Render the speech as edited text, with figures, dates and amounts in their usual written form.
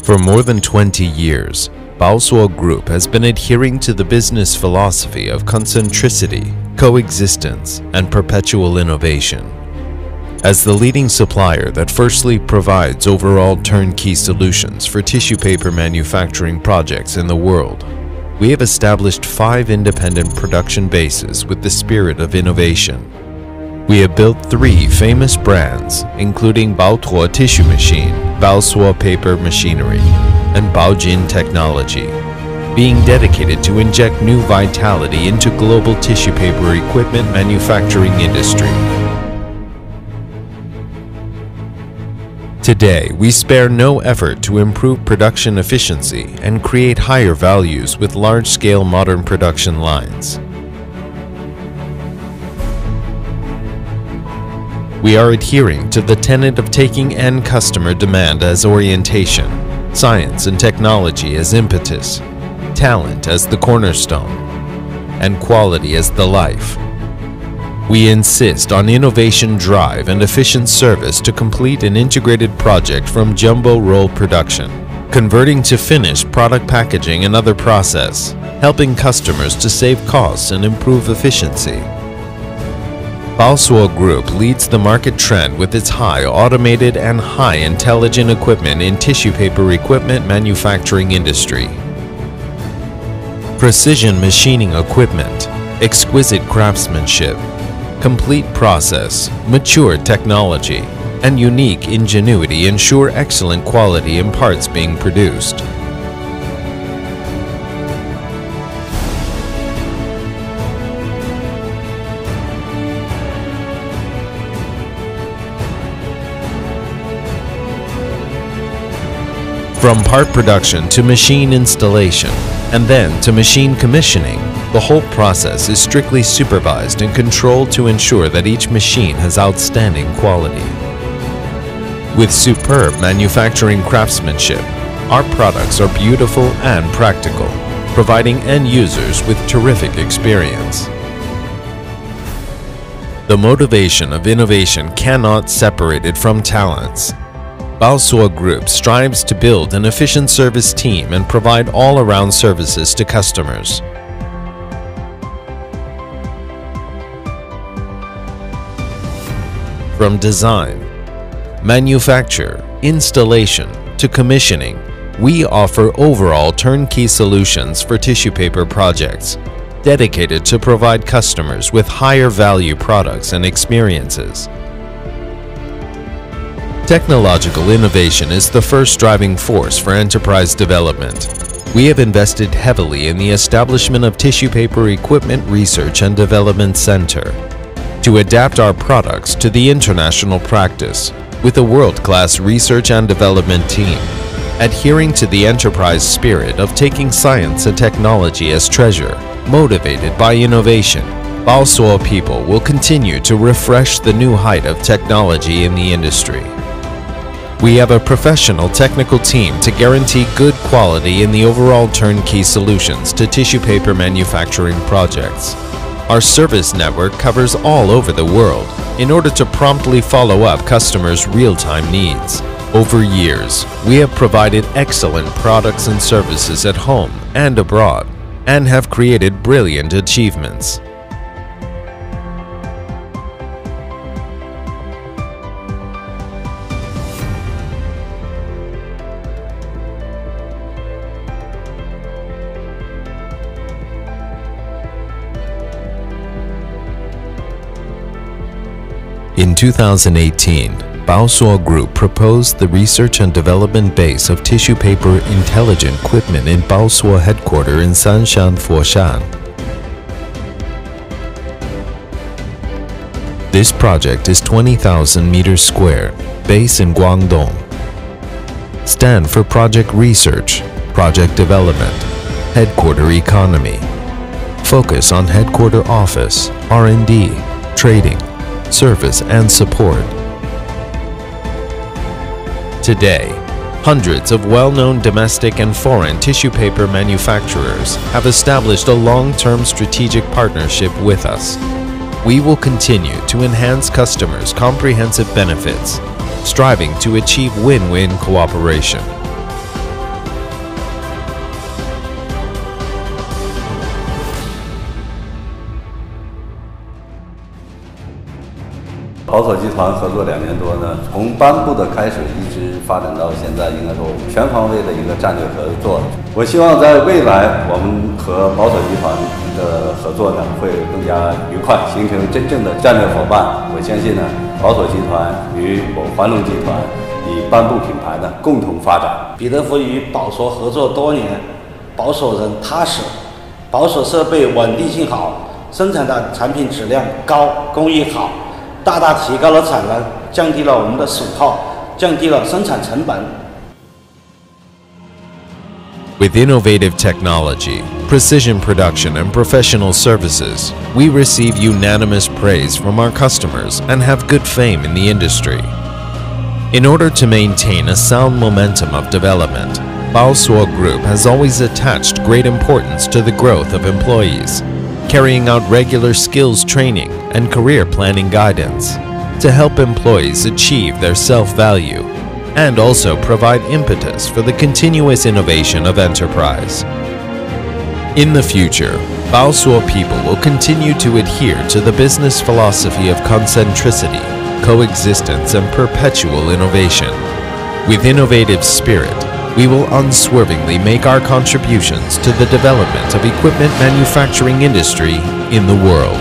For more than 20 years, Baosuo Group has been adhering to the business philosophy of concentricity, coexistence, and perpetual innovation. As the leading supplier that firstly provides overall turnkey solutions for tissue paper manufacturing projects in the world, we have established 5 independent production bases with the spirit of innovation. We have built 3 famous brands, including Baotuo Tissue Machine, Baosuo Paper Machinery, and Baojin Technology, being dedicated to inject new vitality into global tissue paper equipment manufacturing industry. Today, we spare no effort to improve production efficiency and create higher values with large-scale modern production lines. We are adhering to the tenet of taking end customer demand as orientation, science and technology as impetus, talent as the cornerstone, and quality as the life. We insist on innovation drive and efficient service to complete an integrated project from jumbo roll production, converting to finished product packaging and other process, helping customers to save costs and improve efficiency. Baosuo Group leads the market trend with its high automated and high intelligent equipment in tissue paper equipment manufacturing industry. Precision machining equipment, exquisite craftsmanship, complete process, mature technology, and unique ingenuity ensure excellent quality in parts being produced. From part production to machine installation, and then to machine commissioning, the whole process is strictly supervised and controlled to ensure that each machine has outstanding quality. With superb manufacturing craftsmanship, our products are beautiful and practical, providing end users with terrific experience. The motivation of innovation cannot separate it from talents. Baosuo Group strives to build an efficient service team and provide all-around services to customers. From design, manufacture, installation, to commissioning, we offer overall turnkey solutions for tissue paper projects, dedicated to provide customers with higher value products and experiences. Technological innovation is the first driving force for enterprise development. We have invested heavily in the establishment of Tissue Paper Equipment Research and Development Center to adapt our products to the international practice with a world-class research and development team, adhering to the enterprise spirit of taking science and technology as treasure, motivated by innovation. Baosuo people will continue to refresh the new height of technology in the industry. We have a professional technical team to guarantee good quality in the overall turnkey solutions to tissue paper manufacturing projects. Our service network covers all over the world in order to promptly follow up customers' real-time needs. Over years, we have provided excellent products and services at home and abroad, and have created brilliant achievements. In 2018, Baosuo Group proposed the research and development base of tissue paper intelligent equipment in Baosuo headquarters in Sanshan, Foshan. This project is 20,000 meters square, base in Guangdong. Stand for project research, project development, headquarter economy. Focus on headquarter office, R&D, trading, service and support. Today, hundreds of well-known domestic and foreign tissue paper manufacturers have established a long-term strategic partnership with us. We will continue to enhance customers' comprehensive benefits, striving to achieve win-win cooperation. 宝所集团合作2年多呢，从颁布的开始一直发展到现在，应该说全方位的一个战略合作。我希望在未来，我们和宝所集团的合作呢会更加愉快，形成真正的战略伙伴。我相信呢，宝所集团与我环龙集团以颁布品牌呢共同发展。彼得福与宝所合作多年，保守人踏实，保守设备稳定性好，生产的产品质量高，工艺好，大大提高了产能，降低了我们的损耗，降低了生产成本。With innovative technology, precision production, and professional services, we receive unanimous praise from our customers and have good fame in the industry. In order to maintain a sound momentum of development, Baosuo Group has always attached great importance to the growth of employees, carrying out regular skills training and career planning guidance to help employees achieve their self-value and also provide impetus for the continuous innovation of enterprise. In the future, Baosuo people will continue to adhere to the business philosophy of concentricity, coexistence, and perpetual innovation. With innovative spirit, we will unswervingly make our contributions to the development of equipment manufacturing industry in the world.